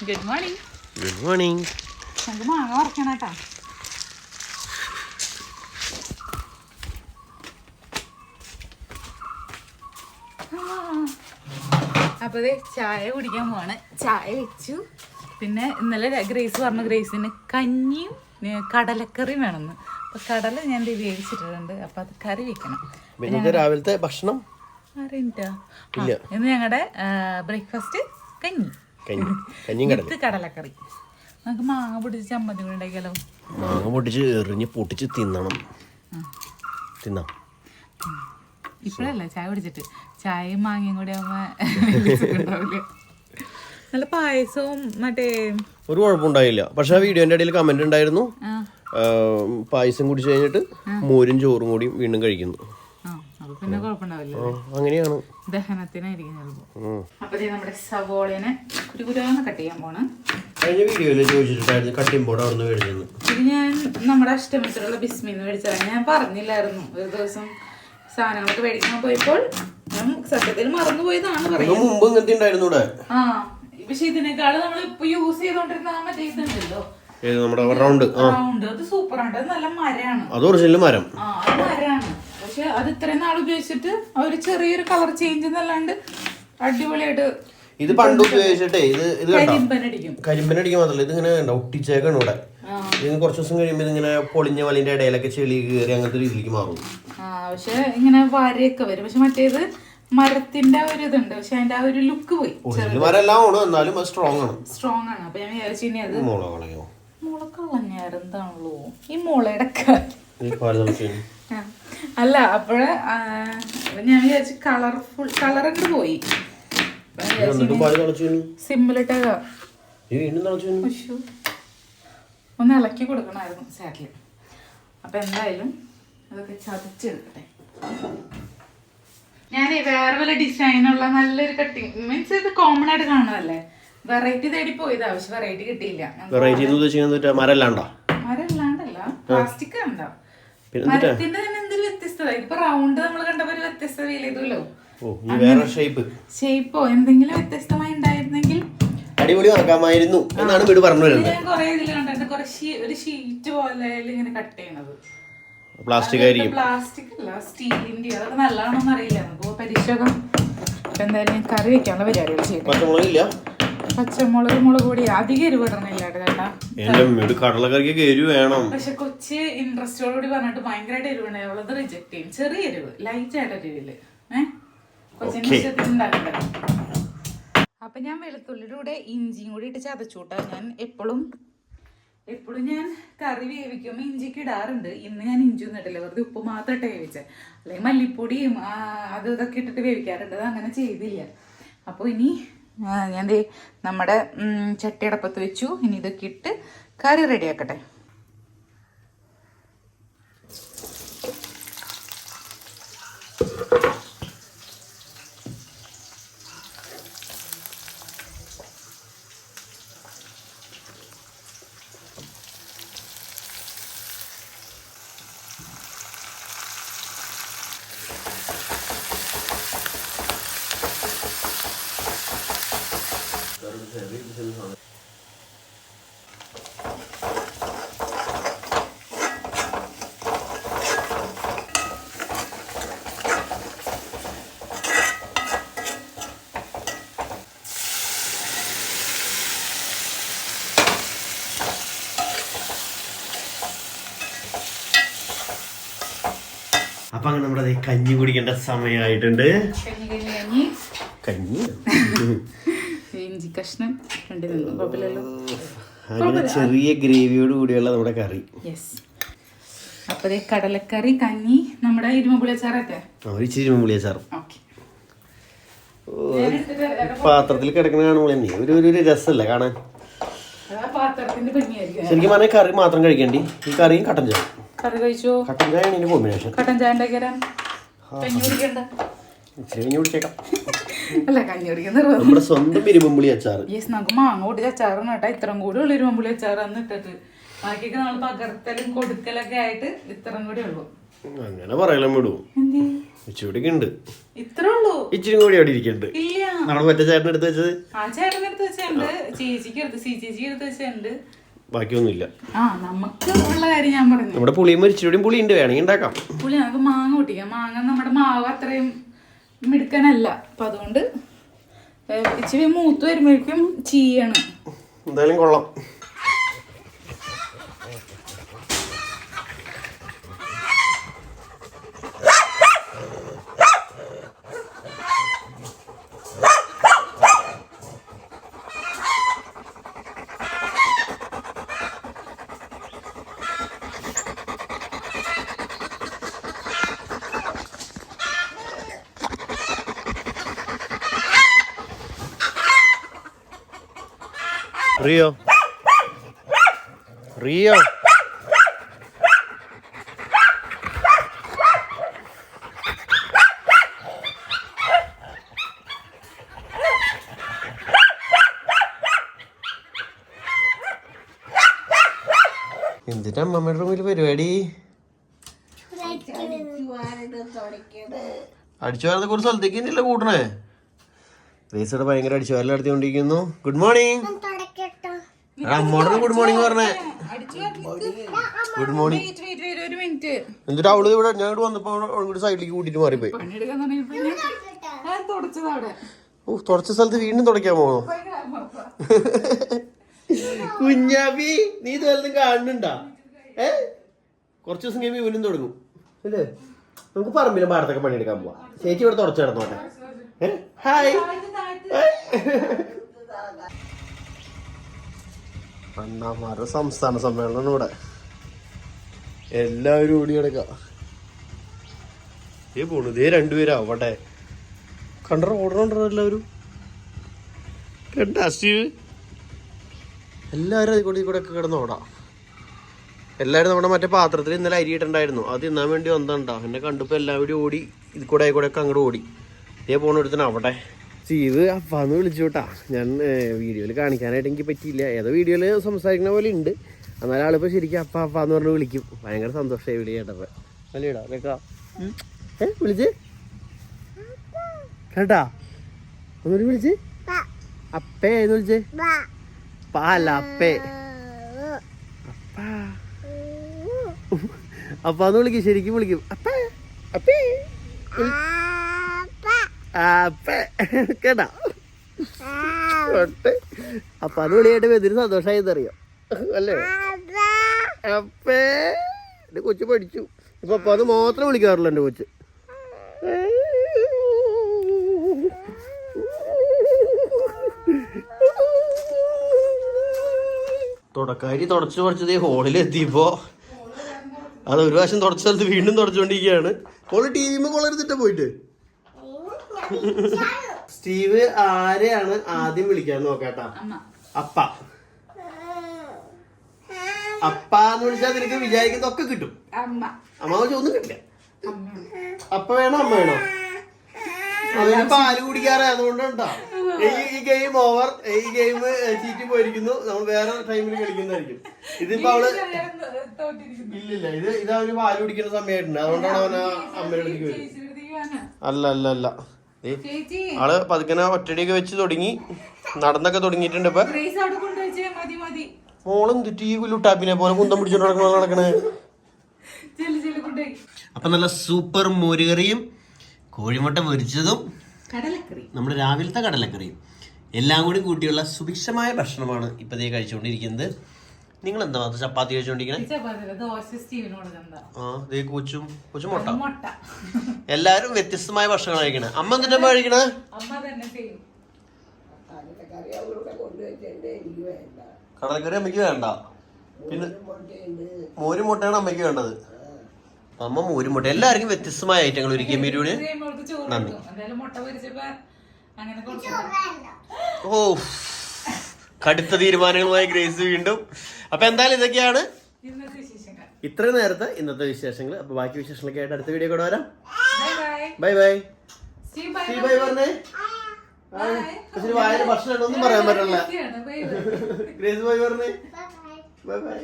Good morning. Good morning. നമുക്ക് മാങ്ങ പറിക്കണം കേട്ടോ. അപ്പോൾ ഇത് ചായ കുടിക്കാൻ പോവാണ്. ചായ വെച്ചു. പിന്നെ ഇന്നലെ ഗ്രേസ് പറഞ്ഞു ഗ്രേസിന് കഞ്ഞിയും കടലക്കറിയും വേണമെന്ന്. അപ്പോൾ കടല ഞാൻ വേവിച്ചിട്ടുണ്ട്. അപ്പോൾ അത് കറി വെക്കണം. രാവിലത്തെ ഭക്ഷണം ഇന്ന് ഞങ്ങളുടെ ബ്രേക്ക്ഫാസ്റ്റ് കഞ്ഞി കടലക്കറി. നമുക്ക് മാങ്ങ പൊട്ടിച്ച് ചമ്മന്തി കൂടെ ഉണ്ടാക്കിയാലോ? മാങ്ങ പൊട്ടിച്ച് എറിഞ്ഞ് പൊട്ടിച്ച് തിന്നണം. ഇപ്പോഴല്ല ചായ കുടിച്ചിട്ട്. ചായയും മാങ്ങയും കൂടി ആവുമ്പോ നല്ല പായസവും മറ്റേ ഒരു കുഴപ്പമുണ്ടായില്ല. പക്ഷെ ആ വീഡിയോന്റെ ഇടയിൽ കമന്റ് ഉണ്ടായിരുന്നു, പായസം കുടിച്ചു കഴിഞ്ഞിട്ട് മോരും ചോറും കൂടി വീണ്ടും കഴിക്കുന്നു. പിന്നെ കുഴപ്പമുണ്ടാവില്ല. അങ്ങനെയാണ്, ദഹനത്തിനായിരിക്കും ചിലപ്പോ. അപ്പൊ നമ്മുടെ സവോളനെ കുരുകുരാന്ന് കട്ട് ചെയ്യാൻ പോണ്. കഴിഞ്ഞ വീഡിയോയില് ചോദിച്ചിട്ടുണ്ടായിരുന്നു കട്ടിംഗ് ബോർഡ് അവിടെ നിന്ന് മേടിച്ചെന്ന്. ഇത് ഞാൻ നമ്മുടെ അഷ്ടമിത്തിലുള്ള ബിസ്മിന്ന് മേടിച്ചതാണ്. ഞാൻ പറഞ്ഞില്ലായിരുന്നു ഒരു ദിവസം സാധനങ്ങളൊക്കെ മേടിക്കാൻ പോയപ്പോൾ. ഞാൻ സത്യത്തിൽ മറന്നുപോയതാണ് പറയുന്നത്. പക്ഷെ ഇതിനേക്കാള് നമ്മൾ ഇപ്പൊ യൂസ് ചെയ്തോണ്ടിരുന്ന മറ്റേ ഇതുണ്ടല്ലോ റൗണ്ട്, അത് സൂപ്പറാണ്. അത് നല്ല മരമാണ്. അത് ഒറിജിനൽ മരം. അത് മരമാണ്. പക്ഷെ അത് ഇത്രയും നാൾ ഉപയോഗിച്ചിട്ട് ഒരു ചെറിയൊരു കളർ ചേഞ്ച് എന്നല്ലാണ്ട് അടിപൊളിയായിട്ട്. ഇത് പണ്ട് ഉപയോഗിച്ചിട്ടേ ഇത് കരിമ്പനടിക്കാൻ മാത്രല്ല, ഇതിങ്ങനെ ഒട്ടിച്ചേക്കാണ് ഇവിടെ. ഇതിന് കുറച്ച് ദിവസം കഴിയുമ്പോൾ ഇതിങ്ങനെ പൊളിഞ്ഞ വലിന്റെ ഇടയിലൊക്കെ ചെളി കയറി അങ്ങനത്തെ രീതിയിലേക്ക് മാറും. പക്ഷെ ഇങ്ങനെ വരയൊക്കെ വരും. പക്ഷെ മറ്റേത് മരത്തിന്റെ ഒരു ഇതുണ്ട്, പക്ഷെ അതിന്റെ ആ ഒരു ലുക്ക് പോയി. സ്ട്രോങ് ആണ്. അപ്പൊ ഞാൻ വിചാരിച്ചു ഇനി അത് മുളക്കളഞ്ഞാരെന്താണല്ലോ ഈ മുളയുടെ അല്ല. അപ്പോഴ് ഞാൻ വിചാരിച്ചു കളർഫുൾ കളറൊക്കെ പോയി. സിമ്പിളിട്ടേക്കാ ഒന്ന് ഇളക്കി കൊടുക്കണമായിരുന്നു സാറ്റില്. അപ്പൊ എന്തായാലും അതൊക്കെ ചതച്ചെടുക്കട്ടെ. ഞാനേ വേറെ വല്ല ഡിസൈനുള്ള നല്ലൊരു കട്ടിങ് മീൻസ് ഇത് കോമൺ ആയിട്ട് കാണുന്നതല്ലേ, വെറൈറ്റി തേടി പോയതാ. പക്ഷെ വെറൈറ്റി കിട്ടിയില്ല. മരല്ലാണ്ടല്ല, പ്ലാസ്റ്റിക് കണ്ട മരത്തിന്റെ തന്നെ എന്തൊരു വ്യത്യസ്തത. ഇപ്പൊ റൗണ്ട് നമ്മൾ കണ്ടപ്പോ ഒരു വ്യത്യസ്തത ഫീൽ ചെയ്തല്ലോ. ഷേപ്പോ എന്തെങ്കിലും വ്യത്യസ്തമായി ഉണ്ടായിരുന്നെങ്കിൽ അടിപൊളിയാക്കാമായിരുന്നു എന്നാണ് വീട് പറഞ്ഞു വരുന്നത്. ഞാൻ കുറെ ഇതിൽ കണ്ടിട്ട് ഒരു ഷീറ്റ് പോലെ ഇങ്ങനെ കട്ട് ചെയ്യണത്. പ്ലാസ്റ്റിക് അല്ല, സ്റ്റീലിന്റെ. അതൊക്കെ നല്ലതാണോന്ന് അറിയില്ല, നമുക്ക് പരീക്ഷകം. എന്തായാലും കറി വെക്കാനുള്ള പരിപാടികൾ ചെയ്യും. പച്ചമുളക്, മുളക് പൊടി അധികം എരിവിടണില്ല ചേട്ടാ. പക്ഷെ കൊച്ച് ഇൻട്രസ്റ്റോടുകൂടി പറഞ്ഞിട്ട് ഭയങ്കരമായിട്ട് എരിവാണ്. അവളത് റിജക്ട് ചെയ്യും. ചെറിയ എരിവ്, ലൈറ്റ് ആയിട്ട് എരിവില് കൊച്ചിന്റെ ഇഷ്ടത്തിന് ഉണ്ടാക്കണ്ട. അപ്പൊ ഞാൻ വെളുത്തുള്ളിയുടെ കൂടെ ഇഞ്ചിയും കൂടി ഇട്ട് ചതച്ചൂട്ടാ. ഞാൻ എപ്പോഴും ഞാൻ കറി വേവിക്കുമ്പോൾ ഇഞ്ചിക്ക് ഇടാറുണ്ട്. ഇന്ന് ഞാൻ ഇഞ്ചിയൊന്നും ഇട്ടില്ല, വെറുതെ ഉപ്പ് മാത്രം ഇട്ട് വേവിച്ചത്. അല്ലെങ്കിൽ മല്ലിപ്പൊടിയും അത് ഇതൊക്കെ ഇട്ടിട്ട് വേവിക്കാറുണ്ട്. അത് അങ്ങനെ ചെയ്തില്ല. അപ്പോൾ ഇനി ഞാൻ നമ്മുടെ ചട്ടിയടപ്പത്ത് വെച്ചു. ഇനി ഇതൊക്കെ ഇട്ട് കറി റെഡിയാക്കട്ടെ. അപ്പൊ അങ്ങനെ നമ്മുടെ കഞ്ഞി കുടിക്കേണ്ട സമയമായിട്ടുണ്ട്. കഞ്ഞി ഇഞ്ചി കഷ്ണം അങ്ങനെ ചെറിയ ഗ്രേവിയോട് കൂടിയുള്ള നമ്മുടെ കറി. അപ്പൊ കടലക്കറി, കഞ്ഞി, നമ്മുടെ ഇരുമ്പുളിയച്ചാറൊക്കെ ഇരുമ്പുളിയച്ചാറും പാത്രത്തിൽ കിടക്കുന്ന കാണുമ്പോൾ തന്നെ ഒരു രസമല്ലേ കാണാൻ. ശരിക്കും പറഞ്ഞാൽ കറി മാത്രം കഴിക്കേണ്ടി, ഈ കറിയും കട്ടൻ ചായ. കറി കഴിച്ചോ? കട്ടൻ ചായ ആണ് കോമ്പിനേഷൻ. കട്ടൻ ചായ ഉണ്ടാക്കിയാ കഞ്ഞി കുടിക്കണ്ട. അല്ല, കഞ്ഞി കുടിക്കുന്ന നമ്മുടെ സ്വന്തം ഇരുമ്പുളി അച്ചാർ. നമുക്ക് മാങ്ങ പൊട്ടിച്ച അച്ചാറാണ് കേട്ടോ. ഇത്രയും കൂടി ഉള്ളു ഇരുമ്പുളി അച്ചാറാന്ന് ഇട്ടിട്ട്. ബാക്കിയൊക്കെ നമ്മൾ പകർത്തലും കൊടുക്കലൊക്കെ ആയിട്ട് ഇത്രയും കൂടി ഉള്ളു. അങ്ങനെ പറയലും വിടും. ഇച്ചിരി ഉണ്ട്, ഇത്രേ ഉള്ളൂ. ഇച്ചിരി കൂടി അവിടെ ഇരിക്കുന്നുണ്ട്. ഇല്ല, നമ്മുടെ മറ്റേ ചേട്ടൻ എടുത്ത് വെച്ചത് ആ ചേട്ടൻ എടുത്ത് വെച്ചുണ്ട്, ചേച്ചിക്ക് എടുത്ത് വെച്ചുണ്ട്. ബാക്കിയൊന്നുമില്ല. ആ നമുക്ക് ഉള്ള കാര്യം ഞാൻ പറഞ്ഞു. നമ്മുടെ പുളിയും മരിച്ചുകൂടിയും പുളി ഉണ്ട്, വേണമെങ്കിൽ ഉണ്ടാക്കാം. പുളി നമുക്ക് മാങ്ങ പൊട്ടിക്കാം. മാങ്ങ നമ്മുടെ മാവ് അത്രയും മിടുക്കനല്ല, അപ്പൊ അതുകൊണ്ട് ഇച്ചിരി മൂത്ത് വരുമ്പോഴേക്കും ചീയാണ്. എന്തായാലും കൊള്ളാം. റിയോ റിയോ എന്തിനാ അമ്മമ്മയുടെ റൂമിൽ പരിപാടി? അടിച്ചു വാരുന്ന കുറച്ച് സ്ഥലത്തേക്ക് തന്നെയല്ലേ കൂട്ടണേ. റേസോടെ ഭയങ്കര അടിച്ചു വാരൽ നടത്തിക്കൊണ്ടിരിക്കുന്നു. Good morning. അമ്മോടൊന്ന് ഗുഡ് മോർണിംഗ് പറഞ്ഞേ. Good morning. എന്നിട്ട് അവള് ഇവിടെ ഞാൻ ഇവിടെ വന്നപ്പോ ഇവിടെ സൈഡിലേക്ക് കൂട്ടിട്ട് മാറിപ്പോയി. തുടച്ച സ്ഥലത്ത് വീണ്ടും തുടയ്ക്കാൻ പോകണോ? കുഞ്ഞാബി നീ ഇത് വല്ലതും കാണുന്നുണ്ടാ? കുറച്ച് ദിവസം കഴിയുമ്പോ ഇവനും തുടങ്ങും അല്ലേ? നമുക്ക് പറമ്പിലും പാടത്തൊക്കെ പണിയെടുക്കാൻ പോവാം. ചേച്ചി ഇവിടെ തുടച്ചു കിടന്നോട്ടെ. ഹായ്. അണ്ണാമാരുടെ സംസ്ഥാന സമ്മേളനം ഇവിടെ എല്ലാവരും ഓടി കിടക്കാം. പോണു ഇതേ രണ്ടുപേരാവട്ടെ. കണ്ടോ ഓടണോ എല്ലാവരും? കണ്ടാ സ്റ്റീവ്? എല്ലാവരും അതിൽ കൂടെ ഒക്കെ കിടന്ന് ഓടാം. എല്ലാവരും നമ്മുടെ മറ്റേ പാത്രത്തിൽ ഇന്നലെ അരി ഇട്ടുണ്ടായിരുന്നു, അത് തിന്നാൻ വേണ്ടി വന്നതാ. എന്നെ കണ്ടപ്പോൾ എല്ലാവരും ഓടി ഇത് കൂടെ ആയിക്കൂടെ ഒക്കെ അങ്ങോട്ട് ഓടി. ഇതേ പോണ എടുത്തന്നെ അവിടെ സ്റ്റീവ് അപ്പാന്ന് വിളിച്ചു കേട്ടാ. ഞാൻ വീഡിയോയിൽ കാണിക്കാനായിട്ട് എനിക്ക് പറ്റിയില്ല. ഏതോ വീഡിയോയിൽ സംസാരിക്കുന്ന പോലെ ഉണ്ട്. എന്നാലും ആളിപ്പോൾ ശരിക്കും അപ്പാന്ന് പറഞ്ഞ് വിളിക്കും. ഭയങ്കര സന്തോഷമായി വിളി കേട്ടപ്പോൾ. അല്ലേടാ കേക്കാ? വിളിച്ച് കേട്ടാ? ഒന്നുകൂടി വിളിച്ച് അപ്പേ എന്ന് വിളിച്ച്. പാല അപ്പേ അപ്പാന്ന് വിളിക്കും, ശരിക്കും വിളിക്കും. അപ്പേ അപ്പേ അപ്പേ കേട്ടാ? അപ്പൊ അത് വിളിയായിട്ട് എന്തൊരു സന്തോഷമായെന്നറിയാം അല്ലേ? അപ്പേ എന്റെ കൊച്ചു പഠിച്ചു. ഇപ്പൊ അപ്പൊ അത് മാത്രം വിളിക്കാറുള്ളൂ എന്റെ കൊച്ച്. തുടക്കാരി തുടച്ചതേ ഹോളിലെത്തിയപ്പോ അത് ഒരു പ്രാവശ്യം തുടച്ച സ്ഥലത്ത് വീണ്ടും തുടച്ചുകൊണ്ടിരിക്കുകയാണ്. ഓള് ടീം കൊള്ളരുത്തിട്ട പോയിട്ട്. സ്റ്റീവ് ആരെയാണ് ആദ്യം വിളിക്കാൻ നോക്കാട്ടാ? അപ്പ. അപ്പ എന്ന് വിളിച്ചാൽ നിനക്ക് വിചാരിക്കുന്നതൊക്കെ കിട്ടും. അമ്മ ഒന്നും കിട്ടില്ല. അപ്പ വേണോ അമ്മ വേണോ? അതിന് പാല് കുടിക്കാറേ, അതുകൊണ്ടാ ഈ ഗെയിം ഓവർ. ഈ ഗെയിം ചീറ്റി പോയിരിക്കുന്നു. നമ്മൾ വേറെ ടൈമിൽ കളിക്കുന്നതായിരിക്കും. ഇതിപ്പോ അവള് ഇല്ലില്ല, ഇത് അവന് പാല് കുടിക്കുന്ന സമയമായിട്ടുണ്ട്. അതുകൊണ്ടാണ് അവൻ അമ്മയുടെ അടുത്തേക്ക് വരും. അല്ല അല്ല അല്ല, ആള് പതുക്കനെ ഒറ്റടിയൊക്കെ വെച്ച് തുടങ്ങി, നടന്നൊക്കെ തുടങ്ങിയിട്ടുണ്ട്. ഇപ്പൊ മോളും തെറ്റി ലുട്ടാപ്പിനെ പോലെ കുന്തം പിടിച്ചോണ്ട് നടക്കണേ. അപ്പൊ നല്ല സൂപ്പർ മോരുകറിയും കോഴിമുട്ട പൊരിച്ചതും നമ്മുടെ രാവിലത്തെ കടലക്കറിയും എല്ലാം കൂടി കൂട്ടിയുള്ള സുഭിക്ഷമായ ഭക്ഷണമാണ് ഇപ്പൊ ദേ കഴിച്ചുകൊണ്ടിരിക്കുന്നത്. നിങ്ങൾ എന്താ ചപ്പാത്തി കഴിച്ചോണ്ടിരിക്കണേ? കൊച്ചും മുട്ട. എല്ലാരും വ്യത്യസ്തമായ ഭക്ഷണം കഴിക്കണേ. അമ്മ എന്നിട്ട് കഴിക്കണേ? കടലക്കറി അമ്മയ്ക്ക് വേണ്ട, പിന്നെ മോരും മുട്ടയാണ് അമ്മയ്ക്ക് വേണ്ടത്. അമ്മ മോരും മുട്ട. എല്ലാവർക്കും വ്യത്യസ്തമായ ഐറ്റങ്ങൾ ഒരുക്കിയ മീരൂന് നന്ദി. ഓ, കടുത്ത തീരുമാനങ്ങളുമായി ഗ്രേസ് വീണ്ടും. അപ്പൊ എന്തായാലും ഇതൊക്കെയാണ് ഇത്ര നേരത്തെ ഇന്നത്തെ വിശേഷങ്ങൾ. അപ്പൊ ബാക്കി വിശേഷങ്ങളൊക്കെ ആയിട്ട് അടുത്ത വീഡിയോ കൂടെ വരാം. Bye bye. ബൈ പറഞ്ഞേ. വായന ഭക്ഷണം ഒന്നും പറയാൻ പറ്റില്ല. ഗ്രേസ് ബൈ പറഞ്ഞേ. Bye bye.